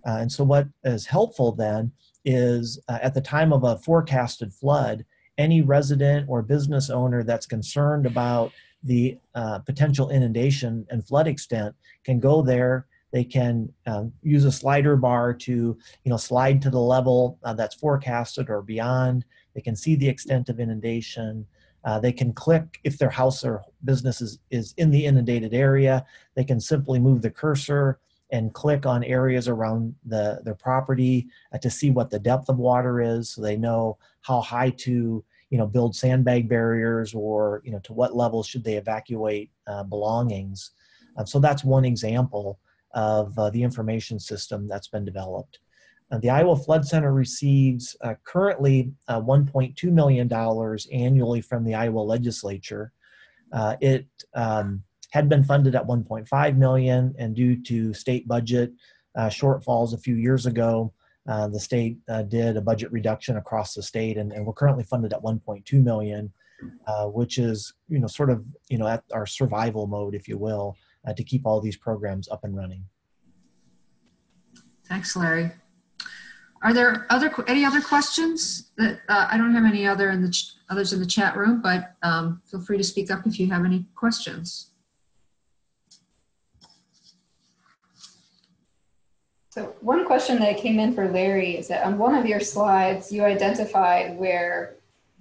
And so what is helpful then is at the time of a forecasted flood, any resident or business owner that's concerned about the potential inundation and flood extent can go there. They can use a slider bar to slide to the level that's forecasted or beyond. They can see the extent of inundation. They can click if their house or business is in the inundated area. They can simply move the cursor and click on areas around their property to see what the depth of water is, so they know how high to build sandbag barriers, or to what level should they evacuate belongings. So that's one example of the information system that's been developed. The Iowa Flood Center receives currently $1.2 million annually from the Iowa legislature. It had been funded at $1.5 million, and due to state budget shortfalls a few years ago, the state did a budget reduction across the state, and we're currently funded at $1.2 million, which is sort of at our survival mode, if you will, to keep all these programs up and running. Thanks, Larry. Are there any other questions? That I don't have any others in the chat room, but feel free to speak up if you have any questions. So one question that came in for Larry is that on one of your slides, you identified where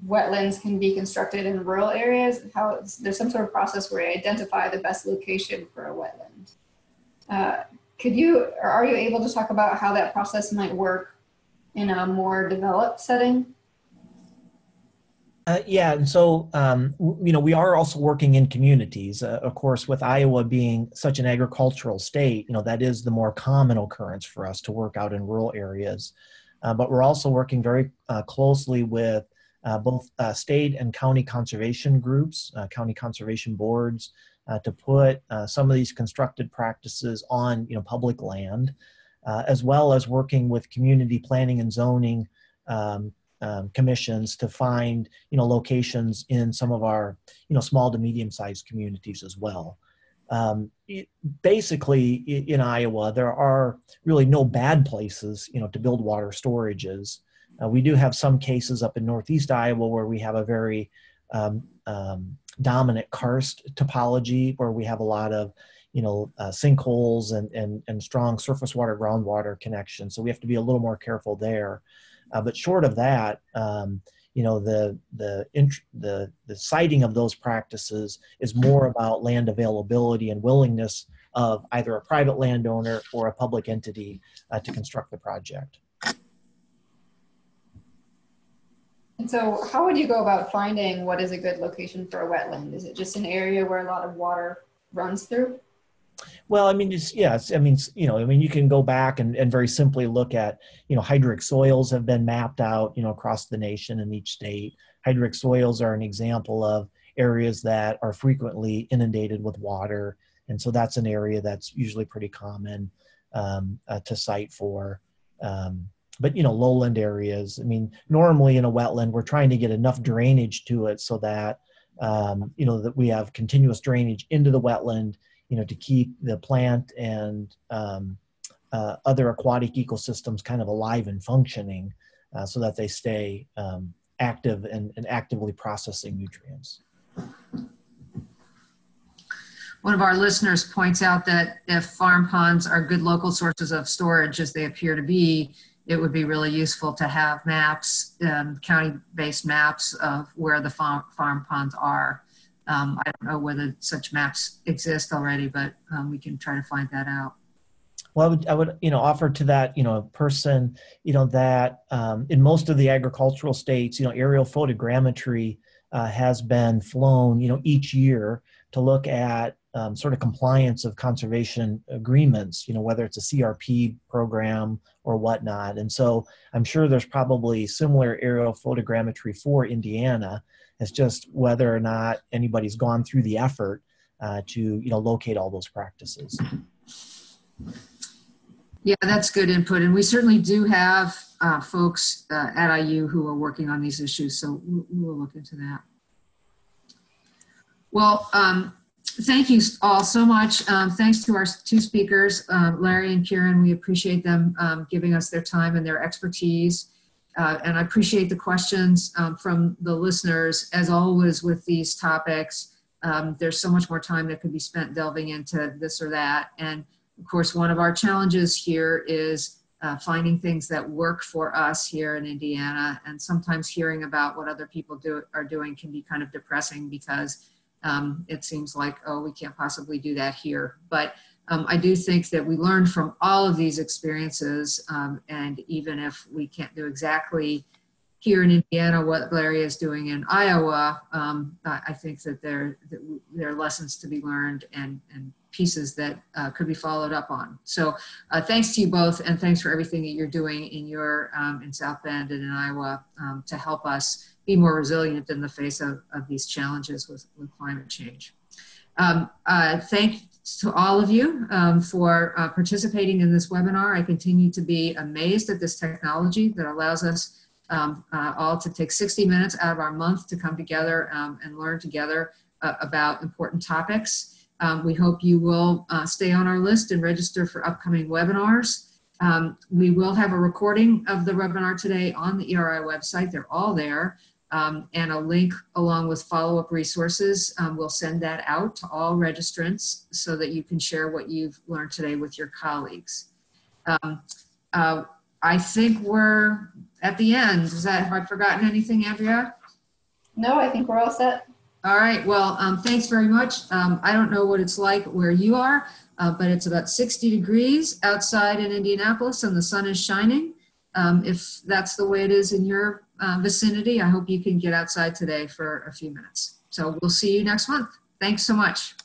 wetlands can be constructed in rural areas, how there's some sort of process where you identify the best location for a wetland. Are you able to talk about how that process might work in a more developed setting? Yeah, and so we are also working in communities. Of course, with Iowa being such an agricultural state, that is the more common occurrence for us to work out in rural areas. But we're also working very closely with both state and county conservation groups, county conservation boards, to put some of these constructed practices on public land, as well as working with community planning and zoning commissions to find locations in some of our small to medium-sized communities as well. Basically, in Iowa, there are really no bad places to build water storages. We do have some cases up in Northeast Iowa where we have a very dominant karst topology, where we have a lot of sinkholes and strong surface water groundwater connections. So we have to be a little more careful there. But short of that, the citing of those practices is more about land availability and willingness of either a private landowner or a public entity to construct the project. And so how would you go about finding what is a good location for a wetland? Is it just an area where a lot of water runs through? Well, I mean, you can go back and very simply look at, hydric soils have been mapped out, across the nation in each state. Hydric soils are an example of areas that are frequently inundated with water. And so that's an area that's usually pretty common to cite for. But, lowland areas, I mean, normally in a wetland, we're trying to get enough drainage to it so that, that we have continuous drainage into the wetland, to keep the plant and other aquatic ecosystems kind of alive and functioning so that they stay active and actively processing nutrients. One of our listeners points out that if farm ponds are good local sources of storage, as they appear to be, it would be really useful to have maps, county-based maps of where the farm ponds are. I don't know whether such maps exist already, but we can try to find that out. Well, I would offer to that, person, that in most of the agricultural states, aerial photogrammetry has been flown, each year to look at sort of compliance of conservation agreements, whether it's a CRP program or whatnot. And so I'm sure there's probably similar aerial photogrammetry for Indiana. It's just whether or not anybody's gone through the effort to locate all those practices. Yeah, that's good input. And we certainly do have folks at IU who are working on these issues, so we'll look into that. Well, thank you all so much. Thanks to our two speakers, Larry and Kieran. We appreciate them giving us their time and their expertise. And I appreciate the questions from the listeners. As always with these topics, there's so much more time that could be spent delving into this or that. And of course, one of our challenges here is finding things that work for us here in Indiana. And sometimes hearing about what other people are doing can be kind of depressing because it seems like, oh, we can't possibly do that here. But I do think that we learned from all of these experiences, and even if we can't do exactly here in Indiana what Larry is doing in Iowa, I think that there are lessons to be learned and pieces that could be followed up on. So thanks to you both, and thanks for everything that you're doing in South Bend and in Iowa to help us be more resilient in the face of these challenges with climate change. Thanks to all of you for participating in this webinar. I continue to be amazed at this technology that allows us all to take 60 minutes out of our month to come together and learn together about important topics. We hope you will stay on our list and register for upcoming webinars. We will have a recording of the webinar today on the ERI website. They're all there. And a link along with follow-up resources. We'll send that out to all registrants so that you can share what you've learned today with your colleagues. I think we're at the end. Have I forgotten anything, Andrea? No, I think we're all set. All right, well, thanks very much. I don't know what it's like where you are, but it's about 60 degrees outside in Indianapolis and the sun is shining. If that's the way it is in your vicinity, I hope you can get outside today for a few minutes. So we'll see you next month. Thanks so much.